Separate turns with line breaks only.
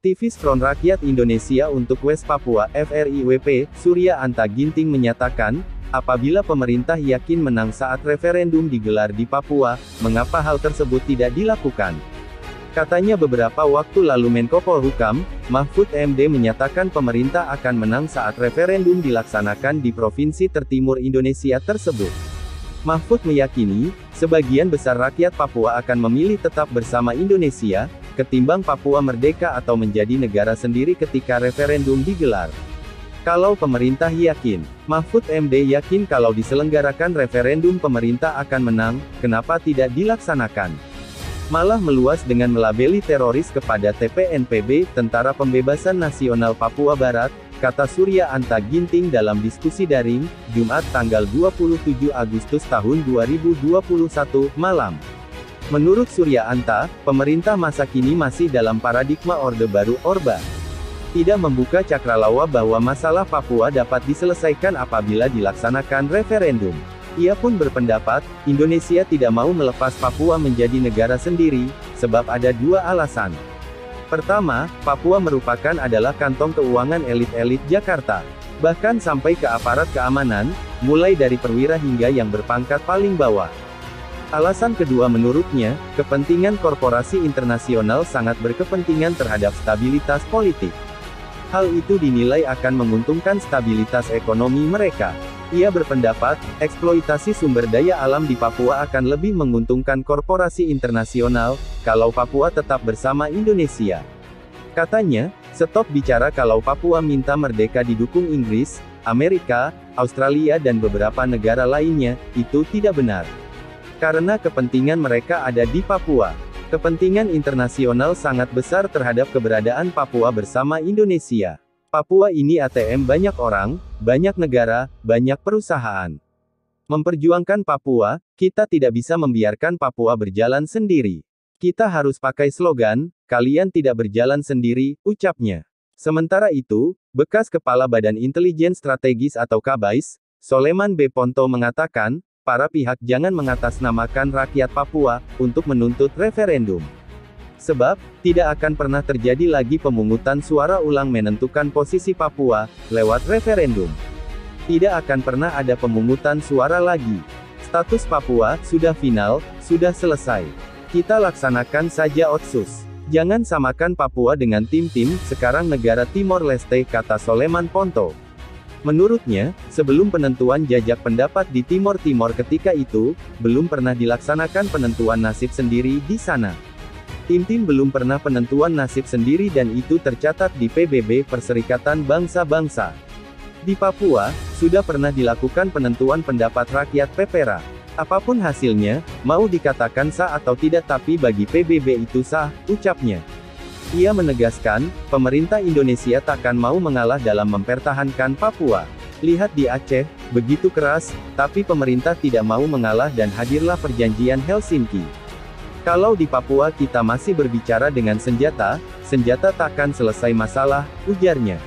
Aktivis Front Rakyat Indonesia untuk West Papua (FRIWP), Surya Anta Ginting menyatakan, apabila pemerintah yakin menang saat referendum digelar di Papua, mengapa hal tersebut tidak dilakukan? Katanya beberapa waktu lalu Menko Polhukam, Mahfud MD menyatakan pemerintah akan menang saat referendum dilaksanakan di provinsi tertimur Indonesia tersebut. Mahfud meyakini, sebagian besar rakyat Papua akan memilih tetap bersama Indonesia, ketimbang Papua merdeka atau menjadi negara sendiri ketika referendum digelar. Kalau pemerintah yakin, Mahfud MD yakin kalau diselenggarakan referendum pemerintah akan menang, kenapa tidak dilaksanakan? Malah meluas dengan melabeli teroris kepada TPNPB, Tentara Pembebasan Nasional Papua Barat, kata Surya Anta Ginting dalam diskusi daring, Jumat tanggal 27 Agustus tahun 2021, malam. Menurut Surya Anta, pemerintah masa kini masih dalam paradigma Orde Baru Orba. Tidak membuka cakrawala bahwa masalah Papua dapat diselesaikan apabila dilaksanakan referendum. Ia pun berpendapat, Indonesia tidak mau melepas Papua menjadi negara sendiri, sebab ada dua alasan. Pertama, Papua merupakan adalah kantong keuangan elit-elit Jakarta. Bahkan sampai ke aparat keamanan, mulai dari perwira hingga yang berpangkat paling bawah. Alasan kedua menurutnya, kepentingan korporasi internasional sangat berkepentingan terhadap stabilitas politik. Hal itu dinilai akan menguntungkan stabilitas ekonomi mereka. Ia berpendapat, eksploitasi sumber daya alam di Papua akan lebih menguntungkan korporasi internasional, kalau Papua tetap bersama Indonesia. Katanya, stop bicara kalau Papua minta merdeka didukung Inggris, Amerika, Australia dan beberapa negara lainnya, itu tidak benar. Karena kepentingan mereka ada di Papua. Kepentingan internasional sangat besar terhadap keberadaan Papua bersama Indonesia. Papua ini ATM banyak orang, banyak negara, banyak perusahaan. Memperjuangkan Papua, kita tidak bisa membiarkan Papua berjalan sendiri. Kita harus pakai slogan, kalian tidak berjalan sendiri, ucapnya. Sementara itu, bekas Kepala Badan Intelijen Strategis atau KABAIS, Soleman B. Ponto mengatakan, para pihak jangan mengatasnamakan rakyat Papua, untuk menuntut referendum. Sebab, tidak akan pernah terjadi lagi pemungutan suara ulang menentukan posisi Papua, lewat referendum. Tidak akan pernah ada pemungutan suara lagi. Status Papua, sudah final, sudah selesai. Kita laksanakan saja otsus. Jangan samakan Papua dengan tim-tim, sekarang negara Timor Leste, kata Soleman Ponto. Menurutnya, sebelum penentuan jajak pendapat di Timor Timor ketika itu, belum pernah dilaksanakan penentuan nasib sendiri di sana. Tim-tim belum pernah penentuan nasib sendiri dan itu tercatat di PBB Perserikatan Bangsa-Bangsa. Di Papua, sudah pernah dilakukan penentuan pendapat rakyat PPRA. Apapun hasilnya, mau dikatakan sah atau tidak tapi bagi PBB itu sah, ucapnya. Ia menegaskan, pemerintah Indonesia takkan mau mengalah dalam mempertahankan Papua. Lihat di Aceh, begitu keras, tapi pemerintah tidak mau mengalah dan hadirlah perjanjian Helsinki. Kalau di Papua kita masih berbicara dengan senjata, senjata takkan selesai masalah, ujarnya.